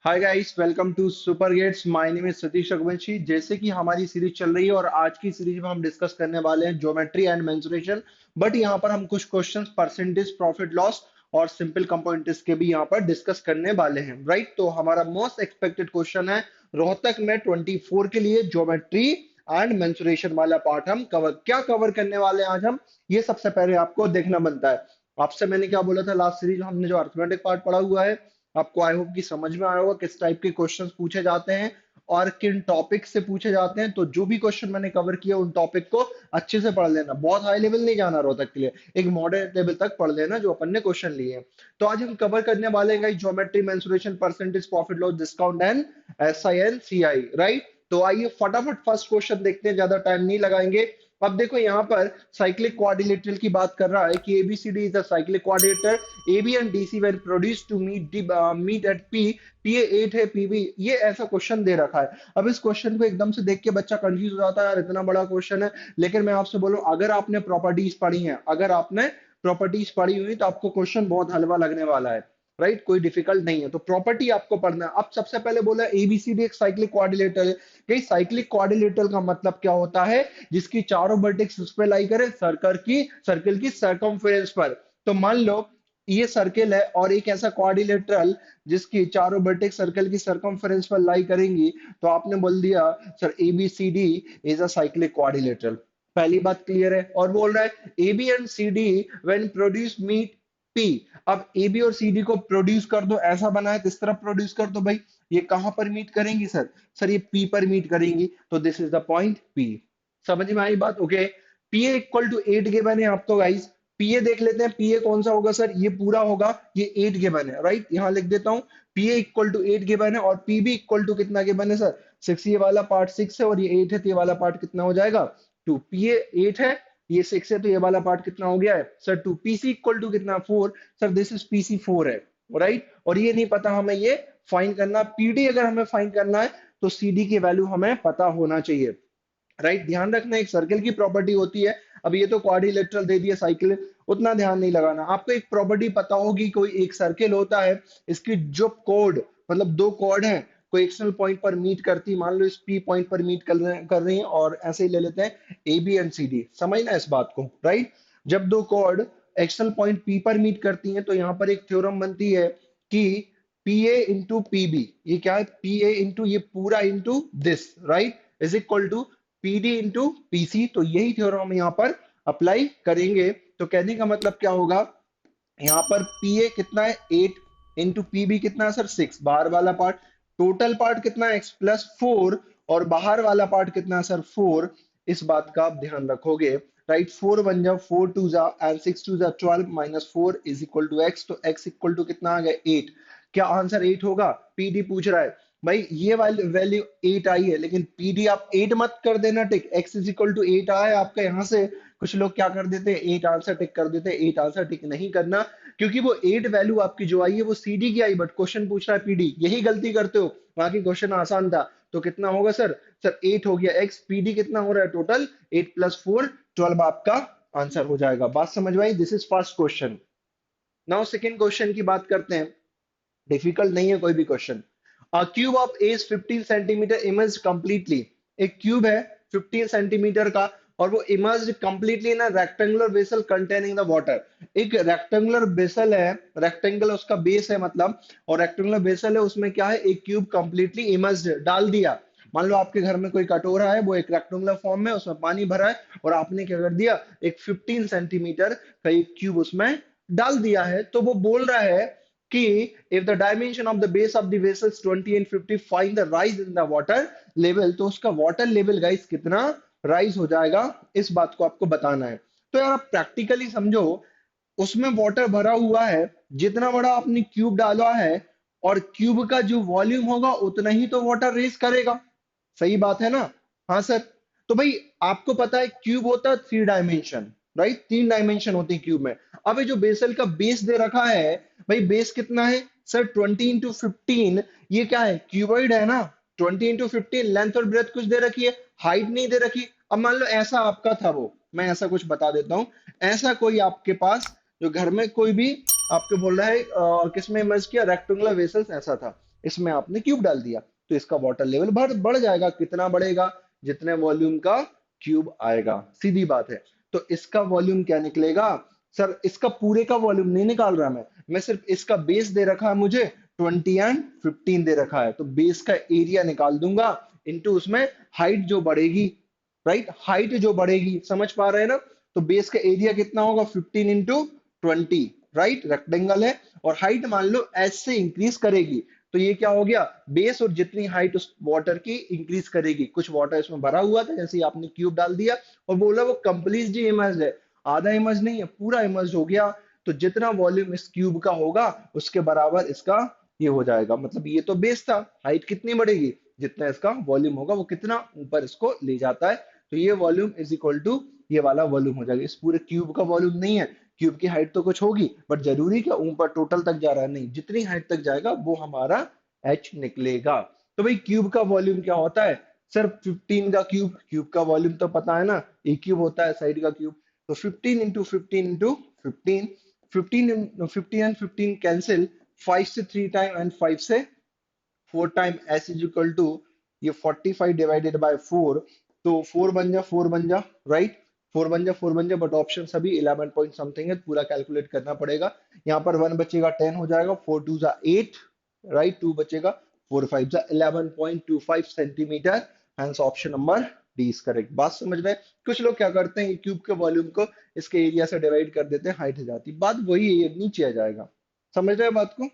Hi guys, welcome to super gates. My name is Satish Raghuvanshi. जैसे कि हमारी सीरीज चल रही है और आज की सीरीज में हम डिस्कस करने वाले हैं ज्योमेट्री एंड मेंसुरेशन। बट यहाँ पर हम कुछ क्वेश्चंस परसेंटेज, प्रॉफिट लॉस और सिंपल कंपाउंड इंटरेस्ट के भी यहाँ पर डिस्कस करने वाले हैं। राइट, तो हमारा मोस्ट एक्सपेक्टेड क्वेश्चन है रोहतक में 24 के लिए ज्योमेट्री एंड मेंसुरेशन वाला पार्ट हम कवर करने वाले हैं आज हम। ये सबसे पहले आपको देखना बनता है। आपसे मैंने क्या बोला था लास्ट सीरीज में, हमने जो अर्थमेटिक पार्ट पढ़ा हुआ है, आपको आई होप कि समझ में आया होगा किस टाइप के क्वेश्चंस पूछे जाते हैं और किन टॉपिक से पूछे जाते हैं। तो जो भी क्वेश्चन मैंने कवर किया उन टॉपिक को अच्छे से पढ़ लेना। बहुत हाई लेवल नहीं जाना रोहतक के लिए, एक मॉडरेट लेवल तक पढ़ लेना जो अपन ने क्वेश्चन लिए हैं। तो आज हम कवर करने वाले हैं geometry, mensuration, percentage, profit loss, discount and SI and CI। Right, तो आइए फटाफट फर्स्ट क्वेश्चन देखते हैं, ज्यादा टाइम नहीं लगाएंगे। अब देखो यहाँ पर साइक्लिक क्वाड्रिलेटरल की बात कर रहा है कि ABCD is a cyclic quadrilateral. AB and DC when produced to meet at P, PA 8 है, PB ये ऐसा क्वेश्चन दे रखा है। अब इस क्वेश्चन को एकदम से देख के बच्चा कंफ्यूज हो जाता है, यार इतना बड़ा क्वेश्चन है। लेकिन मैं आपसे बोलूं, अगर आपने प्रॉपर्टीज पढ़ी हैं, अगर आपने प्रॉपर्टीज पढ़ी हुई तो आपको क्वेश्चन बहुत हलवा लगने वाला है। राइट, कोई डिफिकल्ट नहीं है, तो प्रॉपर्टी आपको पढ़ना है। अब सबसे पहले बोला ABCD एक साइक्लिक क्वाड्रिलेटरल है। कई साइक्लिक क्वाड्रिलेटरल का मतलब क्या होता है? जिसकी चारों वर्टेक्स उस पे लाई करे सर्कल की सर्कमफ्रेंस पर। तो मान लो ये सर्किल है और एक ऐसा क्वाड्रिलेटरल जिसकी चारों वर्टेक्स सर्कल की सर्कमफ्रेंस पर लाई करेंगी, तो आपने बोल दिया sir ABCD is a cyclic quadrilateral. पहली बात क्लियर है। और बोल रहा है AB and CD when produce meet P। अब AB और CD को प्रोड्यूस कर दो, ऐसा बना है किस तरह प्रोड्यूस कर दो भाई? ये कहां पर मीट करेंगी सर? सर ये P पर मीट करेंगी, तो this is the point P। समझ में आई बात? Okay, PA equal to 8 given है आपको गाइस। PA देख लेते हैं, PA कौन सा होगा सर? ये पूरा होगा, ये 8 गिवन है। राइट, यहां लिख देता हूं PA इक्वल टू 8 गिवन है और PB इक्वल टू कितना गिवन है सर? 6। ये वाला पार्ट 6 है और ये 8 है, तो ये वाला पार्ट कितना हो जाएगा? 2। PA 8 है, ये 6 है, तो ये वाला पार्ट कितना हो गया है सर? 2। PC इक्वल टू कितना? 4। सर दिस इज PC 4 है। राइट, और ये नहीं पता हमें ये फाइंड करना। PD अगर हमें फाइंड करना है तो CD की वैल्यू हमें पता होना चाहिए। राइट, ध्यान रखना एक सर्कल की प्रॉपर्टी होती है। अब ये तो क्वाड्रिलेटरल दे दिया साइकिल, उतना ध्यान नहीं लगाना। आपको एक प्रॉपर्टी पता होगी, कोई एक सर्किल होता है, इसकी जो कोड मतलब दो कॉर्ड हैं, कोई एक्सटर्नल पॉइंट पर मीट करती, मान लो इस P पॉइंट पर मीट कर रही हैं और ऐसे ही ले लेते हैं AB एंड CD। समझना इस बात को। राइट, जब दो कॉर्ड एक्सटर्नल पॉइंट P पर मीट करती हैं तो यहाँ पर एक थ्योरम बनती है कि PA इंटू PB, ये क्या है? PA इंटू ये पूरा into this, right, is equal to PD into PC। तो यही थ्योरम हम यहाँ पर अप्लाई करेंगे। तो कहने का मतलब क्या होगा? यहाँ पर PA कितना है? 8 इंटू PB कितना है सर? 6। बाहर वाला पार्ट, टोटल पार्ट कितना है? X+4, और बाहर वाला पार्ट कितना है सर? 4। इस बात का आप ध्यान रखोगे। राइट, 4 1 जा 4 2 जा एंड 6 2 जा 12 -4 इज इक्वल टू X। तो X इक्वल टू कितना आ गया? 8। क्या आंसर 8 होगा? PD पूछ रहा है भाई, ये वाली वैल्यू 8 आई है, लेकिन PD आप 8 मत कर देना टिक। X इज इक्वल टू 8 आया है आपका। यहाँ से कुछ लोग क्या कर देते हैं? 8 आंसर टिक कर देते हैं। 8 आंसर टिक नहीं करना, क्योंकि वो 8 वैल्यू आपकी जो आई है वो CD की आई, बट क्वेश्चन पूछ रहा है PD। यही गलती करते हो। बाकी क्वेश्चन आसान था। तो कितना होगा सर? सर 8 हो गया X। PD कितना हो रहा है टोटल? 8+4 12 आपका आंसर हो जाएगा। बात समझ में आई? This is first question. Now second question की बात करते हैं। डिफिकल्ट नहीं है कोई भी question. A cube of age 15 centimetre immerse completely. एक क्यूब है 15 सेंटीमीटर का और वो इमर्ज कंप्लीटली ना rectangular vessel containing the water. एक रेक्टेंगुलर वेसल है, रेक्टेंगल उसका बेस है मतलब, और रेक्टेंगुलर वेसल है, उसमें क्या है? एक क्यूब कंप्लीटली इमर्ज डाल दिया। मान लो आपके घर में कोई कटोरा है, वो एक रेक्टेंगुलर फॉर्म में, उसमें पानी भरा है और आपने क्या कर दिया? एक 15 सेंटीमीटर का एक क्यूब उसमें डाल दिया है। तो वो बोल रहा है कि if the dimension of the base of the vessels 20 and 50, find the rise in the water level। तो उसका वाटर लेवल गाइस कितना राइज हो जाएगा, इस बात को आपको बताना है। तो यार आप प्रैक्टिकली समझो, उसमें वाटर भरा हुआ है, जितना बड़ा आपने क्यूब डाला है और क्यूब का जो वॉल्यूम होगा उतना ही तो वाटर रेस करेगा। सही बात है ना? हाँ सर। तो भाई आपको पता है क्यूब होता है 3 डायमेंशन। राइट, 3 डायमेंशन होती है क्यूब में। अब ये जो बेसल का बेस दे रखा है, भाई बेस कितना है सर? 20 × 15। ये क्या है? क्यूबॉइड है ना? 20 × 15 लेंथ और ब्रेथ कुछ दे रखी है, हाइट नहीं दे रखी। अब मान लो ऐसा आपका था वो, मैं ऐसा कुछ बता देता हूँ। ऐसा कोई आपके पास जो घर में कोई भी आपके बोल रहा है किसमें इमर्ज किया? रेक्टेंगुलर वेसल्स ऐसा था। इसमें आपने क्यूब डाल दिया, तो इसका वाटर लेवल बढ़ जाएगा। कितना बढ़ेगा? जितने वॉल्यूम का क्यूब आएगा, सीधी बात है। तो इसका वॉल्यूम क्या निकलेगा? सर इसका पूरे का वॉल्यूम नहीं निकाल रहा मैं सिर्फ इसका बेस दे रखा है मुझे 20 एंड 15 दे रखा है, तो बेस का एरिया निकाल दूंगा इनटू उसमें हाइट जो बढ़ेगी, राइट, हाइट जो बढ़ेगी, समझ पा रहे हैं ना? तो बेस का एरिया कितना होगा? 15 इंटू 20, राइट, रेक्टेंगल है, और हाइट मान लो एच से इंक्रीज करेगी, तो ये क्या हो गया? बेस और जितनी हाइट उस वाटर की इंक्रीज करेगी, कुछ वाटर इसमें भरा हुआ था, जैसे ही आपने क्यूब डाल दिया और बोला वो कंप्लीटली इमर्ज्ड है, आधा इमर्ज नहीं है, पूरा इमर्ज हो गया, तो जितना वॉल्यूम इस क्यूब का होगा उसके बराबर इसका ये हो जाएगा। मतलब ये तो बेस था, हाइट कितनी बढ़ेगी? जितना इसका वॉल्यूम होगा वो कितना ऊपर इसको ले जाता है, तो ये वॉल्यूम इज इक्वल टू ये वाला वॉल्यूम हो जाएगा। इस पूरे क्यूब का वॉल्यूम नहीं है, क्यूब की हाइट तो कुछ होगी, बट जरूरी क्या ऊपर टोटल तक जा रहा है? नहीं, जितनी हाइट तक जाएगा वो हमारा एच निकलेगा। तो भाई क्यूब का वॉल्यूम क्या होता है? सर 15 का क्यूब, क्यूब का वॉल्यूम तो पता है ना, एक क्यूब होता है साइड का क्यूब, तो 15 इंटू 15 इंटू 15, 15 एंड 15 कैंसिल, 5 से 3 टाइम एंड 5 से 4 time, S is equal to ये 45 डिवाइडेड बाय 4, तो 4 बन जा, 4 बन जा, राइट, 4 बन जा, 4 बन जा, बट ऑप्शन सभी 11 पॉइंट समथिंग है, पूरा कैलकुलेट करना पड़ेगा। यहाँ पर 1 बचेगा 10 हो जाएगा, 4 2 जा 8, राइट, 2 बचेगा, 4 5 जा 11.25 centimetre, hence option number D is correct. बात समझ रहे हैं? कुछ लोग क्या करते हैं, क्यूब के वॉल्यूम को इसके एरिया से डिवाइड कर देते हैं, हाइट हो जाती, बात वही है, ये नीचे आ जाएगा। समझ रहे हैं बात को?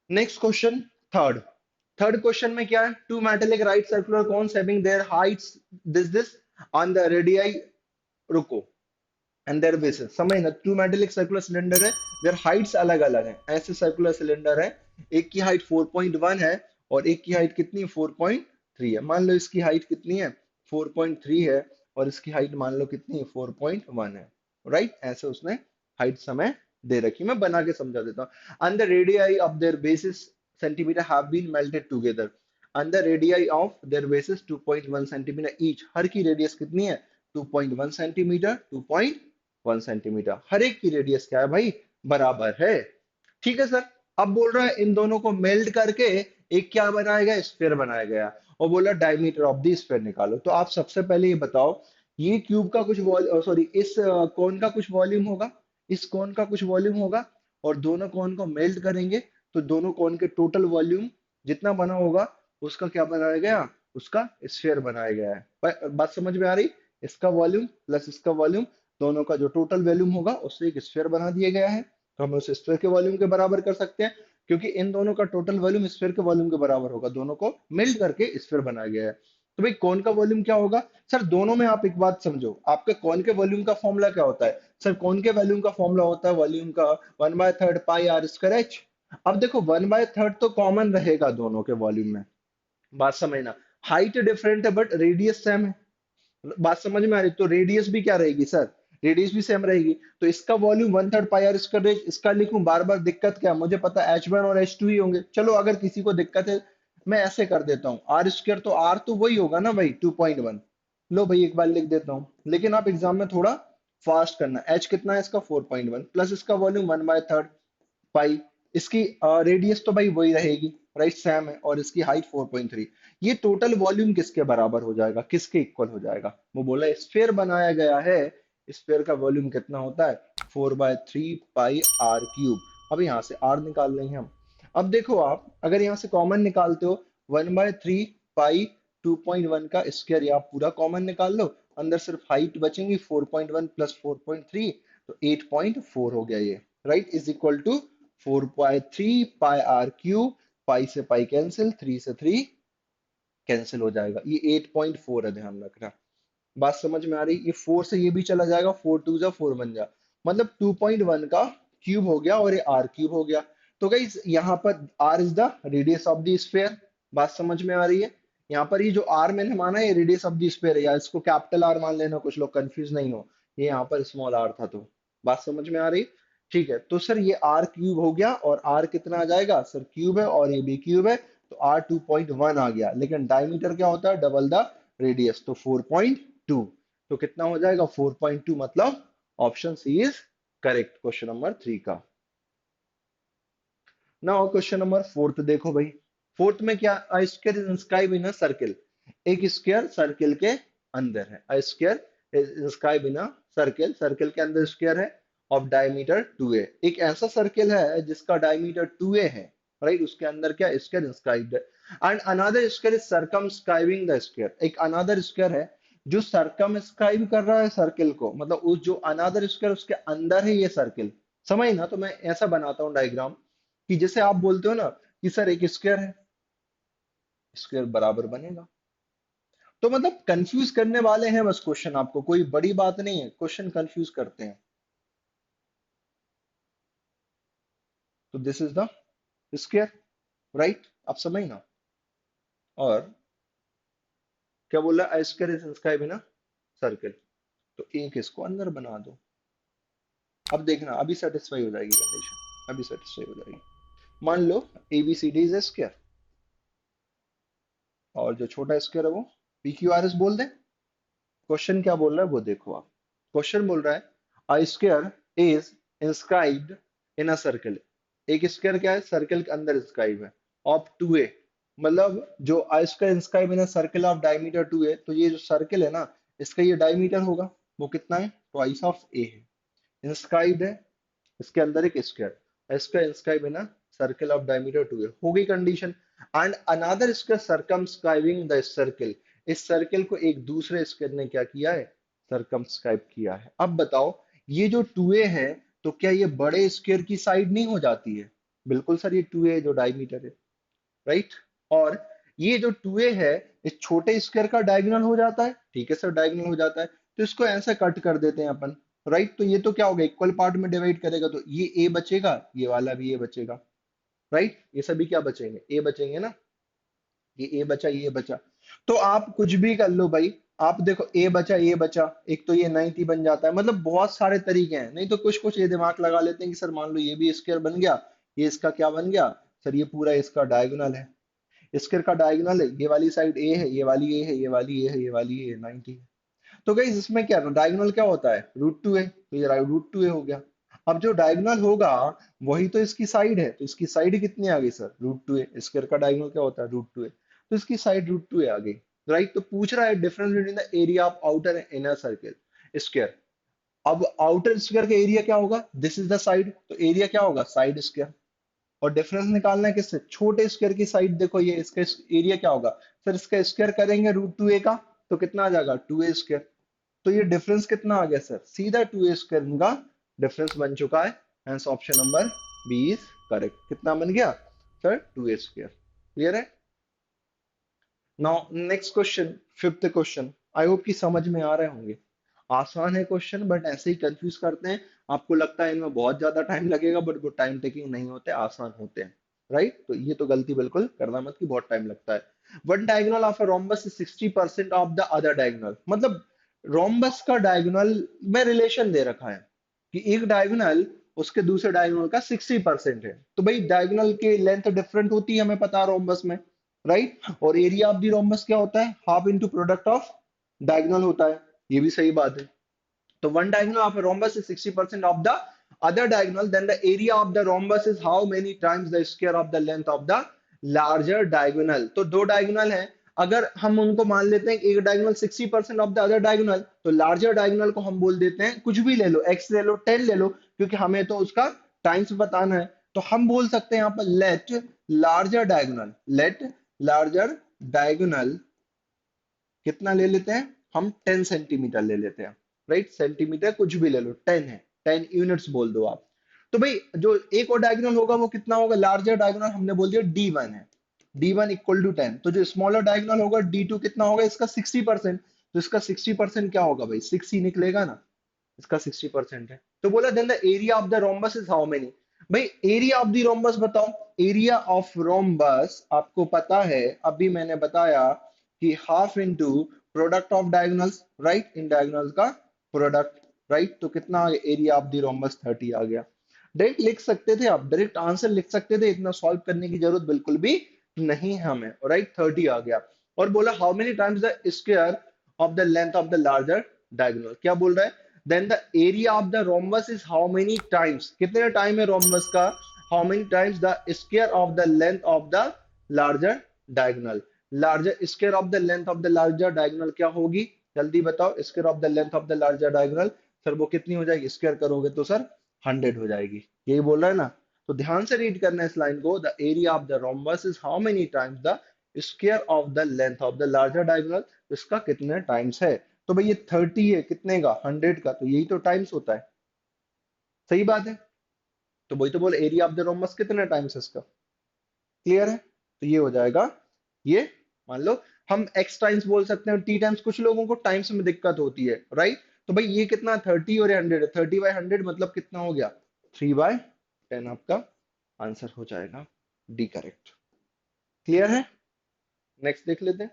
Next question, third. Third question में क्या है? Two metallic right circular cones having their heights this on the radii, रुको, एंड देयर बेसिस, समझ ना, टू मेटेलिक सर्कुलर सिलेंडर है, देयर हाइट्स अलग अलग है, ऐसे सर्कुलर सिलेंडर है, एक की हाइट 4.1 है और एक की हाइट कितनी है? 4.3 है। मान लो इसकी हाइट कितनी है? 4.3 है, और इसकी हाइट मान लो कितनी है? 4.1 है, राइट, ऐसे उसने हाइट समय दे रखी, मैं बना के समझा देता हूँ। And the radii of their bases centimeter have been melted together, and the radii of their bases 2.1 centimetre each, हर की रेडियस कितनी है? 2.1 सेंटीमीटर, 2.1 सेंटीमीटर, हर एक की रेडियस क्या है भाई? बराबर है। ठीक है सर। अब बोल रहा है इन दोनों को मेल्ट करके एक क्या बनाया गया? स्फीयर बनाया गया, और बोला डायमीटर ऑफ द स्फीयर निकालो। तो आप सबसे पहले ये बताओ, ये क्यूब का कुछ सॉरी इस कोन का कुछ वॉल्यूम होगा, इस कोन का कुछ वॉल्यूम होगा, और दोनों कोन को मेल्ट करेंगे, तो दोनों कोन के टोटल वॉल्यूम जितना बना होगा उसका क्या बनाया गया? उसका स्फीयर बनाया गया है। बात समझ में आ रही? इसका वॉल्यूम प्लस इसका वॉल्यूम, दोनों का जो टोटल वॉल्यूम होगा उससे एक स्फीयर बना दिया गया है, तो हम उस स्फीयर के वॉल्यूम के बराबर कर सकते हैं, क्योंकि इन दोनों का टोटल वॉल्यूम स्फीयर के वॉल्यूम के बराबर होगा, दोनों को मेल्ट करके स्फीयर बनाया गया है। तो भाई कौन का वॉल्यूम क्या होगा? सर दोनों में आप एक बात समझो, आपके कौन के वॉल्यूम का फॉर्मूला क्या होता है? सर कौन के वॉल्यूम का फॉर्मूला होता है? वॉल्यूम का 1/3 पाई आर स्क्वायर एच। अब देखो 1/3 तो कॉमन रहेगा दोनों के वॉल्यूम में, बात समझना, हाइट डिफरेंट है बट रेडियस सेम है, बात समझ में आ रही? तो रेडियस भी क्या रहेगी सर? रेडियस भी सेम रहेगी, तो इसका वॉल्यूम 1/3 पाई आर स्क्वायर, इसका लिखूं बार बार, दिक्कत क्या? मुझे पता है H1 और H2 ही होंगे, चलो अगर किसी को दिक्कत है मैं ऐसे कर देता हूँ, आर स्क्वायर तो आर तो वही होगा ना भाई 2.1, लो भाई एक बार लिख देता हूँ, लेकिन आप एग्जाम में थोड़ा फास्ट करना। H कितना है इसका? 4.1 प्लस इसका वॉल्यूम 1/3 पाई, इसकी रेडियस तो भाई वही रहेगी, राइट, सेम है, और इसकी हाइट 4.3, ये टोटल वॉल्यूम किसके बराबर हो जाएगा? किसके इक्वल हो जाएगा? वो बोला स्फीयर बनाया गया है, स्फीयर का वॉल्यूम कितना होता है? 4/3 पाई आर क्यूब। अब यहाँ से आर निकाल लेंगे हम। अब देखो आप अगर यहाँ से कॉमन निकालते हो, 1/3 पाई 2.1 का स्क्वायर, या आप पूरा कॉमन निकाल लो, अंदर सिर्फ हाइट बचेंगी 4.1 प्लस 4.3, तो 8.4 हो गया ये, right, is equal to 4/3 pi R cube, pi से पाई कैंसिल, 3 से 3 कैंसिल हो जाएगा, ये 8.4 है, ध्यान रखना। बात समझ में आ रही? ये 4 से ये भी चला जाएगा, 4 2 जा 4 बन जा, मतलब 2.1 का क्यूब हो गया और ये आर क्यूब हो गया। तो गाइस यहाँ पर R is the radius of the sphere, बात समझ में आ रही है? यहाँ पर ये जो आर मैंने माना है रेडियस ऑफ द स्फीयर है, या इसको कैपिटल आर मान लेना, कुछ लोग कंफ्यूज नहीं हो, ये यहाँ पर स्मॉल आर था, तो बात समझ में आ रही? ठीक है, तो सर ये आर क्यूब हो गया, और आर कितना आ जाएगा? सर क्यूब है और ये भी क्यूब है, तो आर 2.1 आ गया, लेकिन डायमीटर क्या होता है? डबल द रेडियस, तो 4.2, तो कितना हो जाएगा? 4.2, मतलब option C is correct, question number 3 का। नाउ क्वेश्चन नंबर फोर्थ देखो भाई। फोर्थ में क्या, a square is inscribe in a circle. एक स्क्वायर सर्किल के अंदर है। A square is inscribe in a circle, circle के अंदर स्क्वायर है ऑफ डायमीटर 2a। एक ऐसा सर्किल है जिसका डायमीटर 2a है, राइट, उसके अंदर क्या स्क्वायर इंस्क्राइब्ड है। And another square is circumscribing the square. एक अनदर स्क्वायर है जो सर्कमस्क्राइब कर रहा है सर्किल को, मतलब उस जो अनदर स्क्वायर उसके अंदर है ये सर्किल। समझ ना, तो मैं ऐसा बनाता हूँ डायग्राम कि जैसे आप बोलते हो ना कि सर एक स्क्वायर है, स्क्वायर बराबर बनेगा। तो मतलब कंफ्यूज करने वाले हैं बस क्वेश्चन, आपको कोई बड़ी बात नहीं है, क्वेश्चन कंफ्यूज करते हैं। तो this is the square, right, आप समझ ना। और क्या बोला, I square is inscribe in a circle, तो एक इसको अंदर बना दो। अब देखना अभी सेटिस्फाई हो जाएगी कंडीशन, अभी सेटिस्फाई हो जाएगी। मान लो एबीसीडी इज स्क्वायर, और जो छोटा स्क्वायर है वो पी क्यू आर एस बोल दें। क्वेश्चन क्या बोल रहा है वो देखो आप। क्वेश्चन बोल रहा है a square is inscribed in a circle. एक स्क्वायर क्या है, सर्कल के अंदर इंस्क्राइब है, ऑफ 2a। मतलब जो a square inscribe in a circle of diameter 2a, तो ये जो सर्कल है ना, इसका ये डायमीटर होगा, वो कितना है, ट्वाइस ऑफ a है। इंस्क्राइब्ड है, इसके अंदर एक square, square inscribe in a circle of diameter 2a, हो गई condition. And another square circumscribing the circle, इस सर्कल को एक दूसरे स्क्वायर ने क्या किया है, सर्कमस्क्राइब किया है। अब बताओ ये जो 2a है, तो क्या ये बड़े स्क्वायर की साइड नहीं हो जाती है। बिल्कुल सर, ये 2a जो डायमीटर है, राइट। और ये जो 2a है इस छोटे स्क्वायर का डायगोनल हो जाता है, ठीक है सर, डायगोनल हो जाता है। तो इसको ऐसे कट कर देते हैं अपन, राइट। तो ये तो क्या होगा, इक्वल पार्ट में डिवाइड करेगा, तो ये a बचेगा, ये वाला भी a बचेगा, राइट। ये सभी क्या बचेंगे, a बचेंगे ना। ये a बचा, ये बचा। तो आप कुछ भी कर लो भाई, आप देखो a बचा, ये बचा, एक तो ये 90 बन जाता है। मतलब बहुत सारे तरीके हैं, नहीं तो कुछ कुछ ये दिमाग लगा लेते हैं कि सर मान लो ये भी स्क्वायर बन गया, ये इसका क्या बन गया, सर ये पूरा इसका डायगोनल है। स्क्वायर का डायगोनल है, ये वाली साइड ए है, ये वाली ए है, ये वाली ए है, ये वाली ए है, 90 है। तो गाइस इसमें क्या है, डायगोनल क्या होता है, √2 है, तो ये √2 हो गया। अब जो डायगोनल होगा वही तो इसकी साइड है, तो इसकी साइड कितनी आ गई सर, √2 है। स्क्वायर का डायगोनल क्या होता है, √2 है, तो इसकी साइड √2 आ गई, राइट। तो पूछ रहा है difference between the area of outer and inner circle square. अब आउटर स्क्वायर का एरिया क्या होगा, दिस इज द साइड, तो एरिया क्या होगा, साइड स्क्वायर। और डिफरेंस निकालना है किससे, छोटे स्क्वायर की साइड। देखो ये इसका एरिया क्या होगा, सर इसका स्क्वायर करेंगे √2a का, तो कितना आ जाएगा, 2a²। तो ये डिफरेंस कितना आ गया सर, सीधा 2a² का डिफरेंस बन चुका है। Hence option number B is correct. कितना बन गया सर, 2a²। क्लियर है। Now next question, fifth question. I hope कि समझ में आ रहे होंगे। आसान है क्वेश्चन, बट ऐसे ही कंफ्यूज करते हैं। आपको लगता है इनमें बहुत ज्यादा टाइम लगेगा, बट वो टाइम टेकिंग नहीं होते, आसान होते हैं, राइट। तो ये तो गलती बिल्कुल करना मत कि बहुत टाइम लगता है। One diagonal of a rhombus is 60% of the other diagonal. मतलब रोम्बस का डायगोनल में रिलेशन दे रखा है कि एक डायगोनल उसके दूसरे डायगोनल का 60% है। तो भाई डायगोनल की लेंथ डिफरेंट होती है, हमें पता है रोम्बस में, राइट। और एरिया ऑफ द रोम्बस क्या होता है, half into product of diagonal होता है, ये भी सही बात है। तो one diagonal of a rhombus is 60% of the other diagonal, then the area of the rhombus is how many times the square of the length of the larger diagonal। तो दो डायगोनल है, अगर हम उनको मान लेते हैं एक diagonal 60% of the other diagonal, तो लार्जर डायगोनल को हम बोल देते हैं, कुछ भी ले लो, x ले लो, 10 ले लो, क्योंकि हमें तो उसका टाइम्स बताना है। तो हम बोल सकते हैं यहाँ पर let larger diagonal, let larger diagonal कितना ले लेते हैं हम, 10 सेंटीमीटर ले लेते हैं, राइट। सेंटीमीटर कुछ भी ले लो, 10 है, 10 यूनिट्स बोल दो आप। तो भाई जो एक और डायगोनल होगा वो कितना होगा, लार्जर डायगोनल हमने बोल दिया D1 है, D1 इक्वल टू 10। तो जो स्मॉलर डायगोनल होगा D2 कितना होगा, इसका 60%। तो इसका 60% क्या होगा भाई, 6 ही निकलेगा ना, इसका 60% है। तो बोला then the area of the rhombus is how many. भाई एरिया ऑफ द रोम्बस बताओ। एरिया ऑफ रोम्बस आपको पता है, अभी मैंने बताया कि half into product of diagonals, right, इन डायगोनल्स का प्रोडक्ट, राइट। तो कितना एरिया ऑफ द रोम्बस, 30 आ गया। डायरेक्ट लिख सकते थे आप, डायरेक्ट आंसर लिख सकते थे, इतना सॉल्व करने की जरूरत बिल्कुल भी नहीं है हमें, राइट। 30 आ गया। और बोला how many times the square of the length of the larger diagonal. क्या बोल रहा है, then the area of the rhombus is how many times, कितने टाइम है रोम्बस का, how many times the square of the length of the larger diagonal. Larger square of the length of the larger diagonal क्या होगी, जल्दी बताओ। Square of the length of the larger diagonal sir वो कितनी हो जाएगी, square करोगे तो सर 100 हो जाएगी, यही बोल रहा है ना। तो ध्यान से रीड करना है इस लाइन को, the area of the rhombus is how many times the square of the length of the larger diagonal, इसका कितने टाइम्स है। तो भाई ये 30 है, कितने का, 100 का, तो यही तो टाइम्स होता है, सही बात है। तो वही तो बोल, एरिया ऑफ द रोम्बस कितने टाइम्स है इसका, क्लियर है। तो ये हो जाएगा, ये मान लो हम एक्स टाइम्स बोल सकते हैं, टी टाइम्स, कुछ लोगों को टाइम्स में दिक्कत होती है, राइट। तो भाई ये कितना, 30 और 100 है, 30/100 मतलब कितना हो गया, 3/10 आपका आंसर हो जाएगा, डी करेक्ट, क्लियर है। नेक्स्ट देख लेते हैं।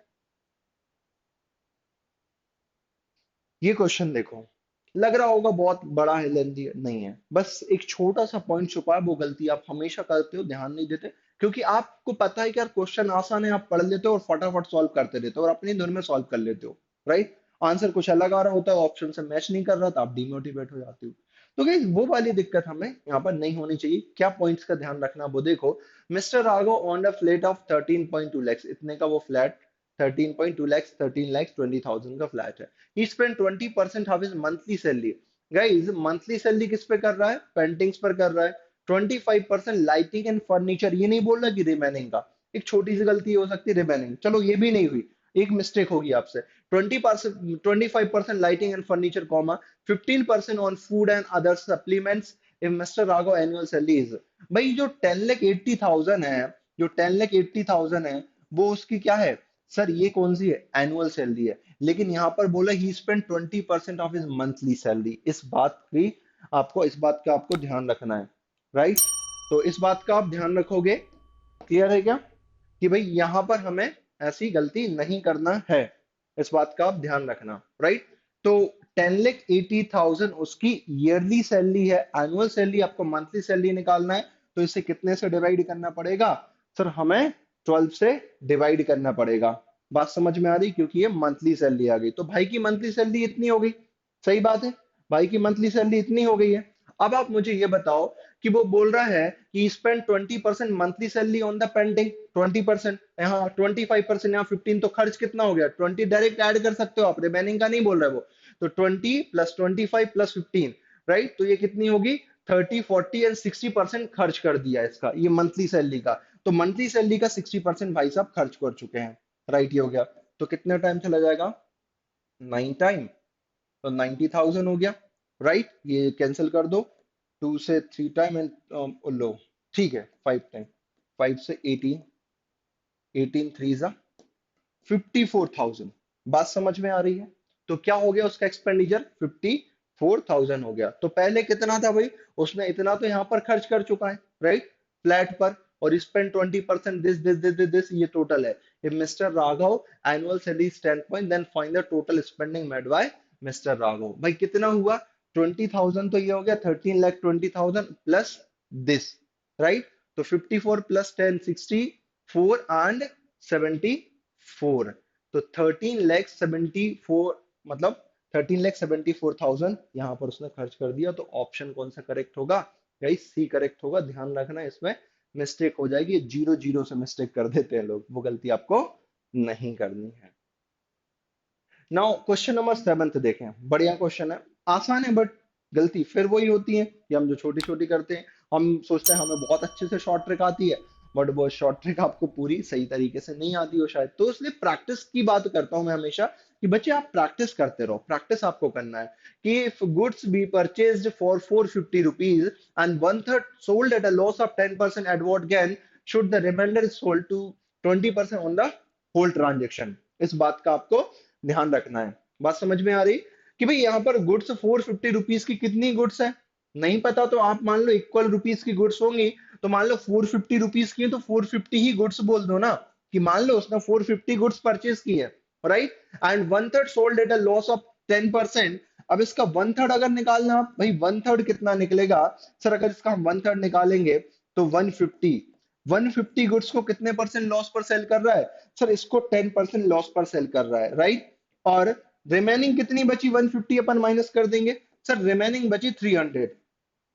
ये क्वेश्चन देखो, लग रहा होगा बहुत बड़ा है, लेंथी है, नहीं है, बस एक छोटा सा पॉइंट छुपा है, वो गलती आप हमेशा करते हो, ध्यान नहीं देते, क्योंकि आपको पता है कि यार क्वेश्चन आसान है, आप पढ़ लेते हो और फटाफट सॉल्व करते रहते हो और अपनी धुन में सॉल्व कर लेते हो, राइट। आंसर कुछ अलग आ रहा होता है, ऑप्शन से मैच नहीं कर रहा, तो आप डिमोटिवेट हो जाते हो। तो गाइस वो वाली दिक्कत हमें यहाँ पर नहीं होनी चाहिए। क्या पॉइंट्स का ध्यान रखना, वो देखो। Mister Raghav on a flat of 13.2 lakhs, इतने का वो फ्लैट, 13.2 lakhs, 13,20,000 का फ्लैट है। he spent 20% of his monthly salary, guys monthly salary किस पे कर रहा है, पेंटिंग्स पर कर रहा है। 25% लाइटिंग एंड फर्नीचर, ये नहीं बोल रहा कि रिमेनिंग का, एक छोटी सी गलती हो सकती है, रिमेनिंग चलो ये भी नहीं हुई, एक मिस्टेक होगी आपसे। 20%, 25% lighting and furniture comma, 15% on food and other supplements if mister Raghav annual salary is. भाई जो 10,80,000 है, जो 10,80,000 है, वो उसकी क्या है सर, ये कौन सी है, एनुअल सैलरी है। लेकिन यहां पर बोला he spend 20% of his monthly salary, इस बात की आपको, इस बात का आपको ध्यान रखना है, राइट। तो इस बात का आप ध्यान रखोगे, क्लियर है क्या, कि भाई यहां पर हमें ऐसी गलती नहीं करना है, इस बात का आप ध्यान रखना, राइट। तो 10,80,000 उसकी ईयरली सैलरी है, एनुअल सैलरी आपको मंथली सैलरी निकालना है, तो इसे कितने से डिवाइड करना पड़ेगा सर, हमें 12 से डिवाइड करना पड़ेगा। बात समझ में आ रही, क्योंकि ये मंथली सैलरी आ गई, तो भाई की मंथली सैलरी इतनी हो गई, सही बात है, भाई की मंथली सैलरी इतनी हो गई है। अब आप मुझे ये बताओ कि वो बोल रहा है कि spend 20% monthly salary on the painting, 20%, यहाँ 25%, यहाँ 15, तो खर्च कितना हो गया, 20 डायरेक्ट ऐड कर सकते हो आप, रिमेनिंग का नहीं बोल रहा है वो। तो 20 प्लस 25 प्लस 15, राइट, तो ये कितनी होगी, 30, 40 एंड 60% खर्च कर दिया इसका, ये मंथली सैलरी का। तो मंथली सैलरी का 60% भाई साहब खर्च कर चुके हैं, राइट, ये हो गया। तो कितना टाइम चला जाएगा, 9 टाइम, तो 90,000 हो गया, राइट, ये कैंसिल कर दो, 2 से 3 टाइम एंड लो, ठीक है, 5 टाइम, 5 से 18, 18 3 जा 54,000। बात समझ में आ रही है। तो क्या हो गया उसका एक्सपेंडिचर, 54,000 हो गया। तो पहले कितना था भाई, उसने इतना तो यहाँ पर खर्च कर चुका है, राइट, फ्लैट पर, और स्पेंड 20% दिस, ये टोटल है। If mister Raghav annual salary stand then find the total spending made by mister Raghav. भाई कितना हुआ, 20,000, तो ये हो गया 13,20,000 प्लस दिस, राइट। तो 54 प्लस 10, 64 एंड 74, तो 13,74,000, मतलब 13,74,000 यहाँ पर उसने खर्च कर दिया। तो ऑप्शन कौन सा करेक्ट होगा, यही सी करेक्ट होगा। ध्यान रखना इसमें मिस्टेक हो जाएगी, जीरो जीरो से मिस्टेक कर देते हैं लोग, वो गलती आपको नहीं करनी है। नाउ क्वेश्चन नंबर 7 देखें, बढ़िया क्वेश्चन है, आसान है, बट गलती फिर वही होती है कि हम जो छोटी छोटी करते हैं, हम सोचते हैं हमें बहुत अच्छे से शॉर्ट ट्रिक आती है, बट वो शॉर्ट ट्रिक आपको पूरी सही तरीके से नहीं आती हो शायद। तो इसलिए प्रैक्टिस की बात करता हूं मैं हमेशा, कि बच्चे आप प्रैक्टिस करते रहो, प्रैक्टिस आपको करना है। कि if goods be purchased for 450 rupees and one third sold at a loss of 10% at what gain should the remainder sold to 20% on the whole transaction. इस बात का आपको ध्यान रखना है। बात समझ में आ रही, कि भाई यहाँ पर गुड्स 450 रुपीज की कितनी गुड्स है, नहीं पता, तो आप मान लो इक्वल रुपीज की गुड्स होंगी, तो मान लो 450 रुपीज की है, तो 450 ही गुड्स बोल दो ना, कि मान लो उसने 450 गुड्स परचेज की है, right, and one third sold at a loss of 10%। अब इसका वन थर्ड अगर निकालना, भाई वन थर्ड कितना निकलेगा सर, अगर इसका हम वन थर्ड निकालेंगे तो 150, 150 गुड्स को कितने परसेंट लॉस पर सेल कर रहा है सर, इसको 10% लॉस पर सेल कर रहा है, राइट। और रिमेनिंग कितनी बची, 150 अपन माइनस कर देंगे, सर रिमेनिंग बची 300,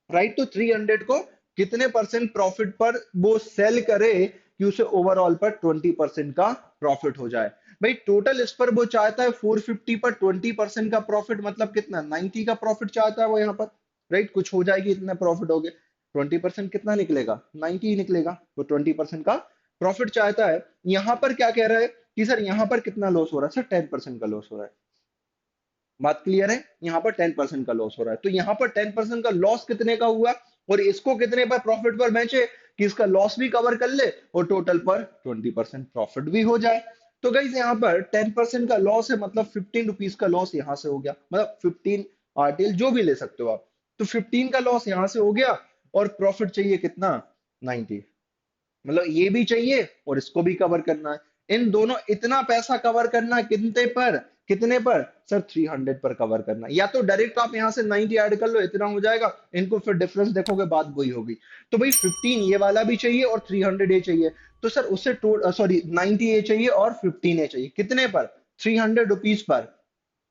राइट। तो 300 को कितने परसेंट प्रॉफिट पर वो सेल करे कि उसे ओवरऑल पर 20% का प्रॉफिट हो जाए। भाई टोटल इस पर वो चाहता है 450 पर 20% का प्रॉफिट, मतलब कितना 90 का प्रॉफिट चाहता है वो यहाँ पर, राइट। कुछ हो जाएगी, इतना प्रॉफिट हो गया, 20% कितना निकलेगा, 90 ही निकलेगा। तो 20% का प्रॉफिट चाहता है। यहाँ पर क्या कह रहा है कि सर यहाँ पर कितना लॉस हो रहा है, सर 10% का लॉस हो रहा है। बात क्लियर है, यहाँ पर 10% का लॉस हो रहा है। तो यहाँ पर 10% का लॉस कितने का हुआ, और इसको कितने पर प्रॉफिट पर बेचे कि इसका लॉस भी कवर कर ले और टोटल पर 20% प्रॉफिट भी हो जाए। तो गाइस यहाँ पर 10% का लॉस है, मतलब 15 रुपीज का लॉस यहाँ से हो गया, मतलब 15 आरटीएल जो भी ले सकते हो आप। तो 15 का लॉस यहाँ से हो गया, और प्रॉफिट चाहिए कितना, 90। मतलब ये भी चाहिए और इसको भी कवर करना है। इन दोनों, इतना पैसा कवर करना है कितने पर, कितने पर सर 300 पर कवर करना है। या तो डायरेक्ट आप यहां से 90 ऐड कर लो, इतना हो जाएगा। इनको फिर डिफरेंस देखोगे, बात वही होगी। तो भाई 15 ये वाला भी चाहिए और 300 ये चाहिए। तो सर उससे सॉरी 90 ये चाहिए और 15 ये चाहिए, कितने पर, 300 rupees per,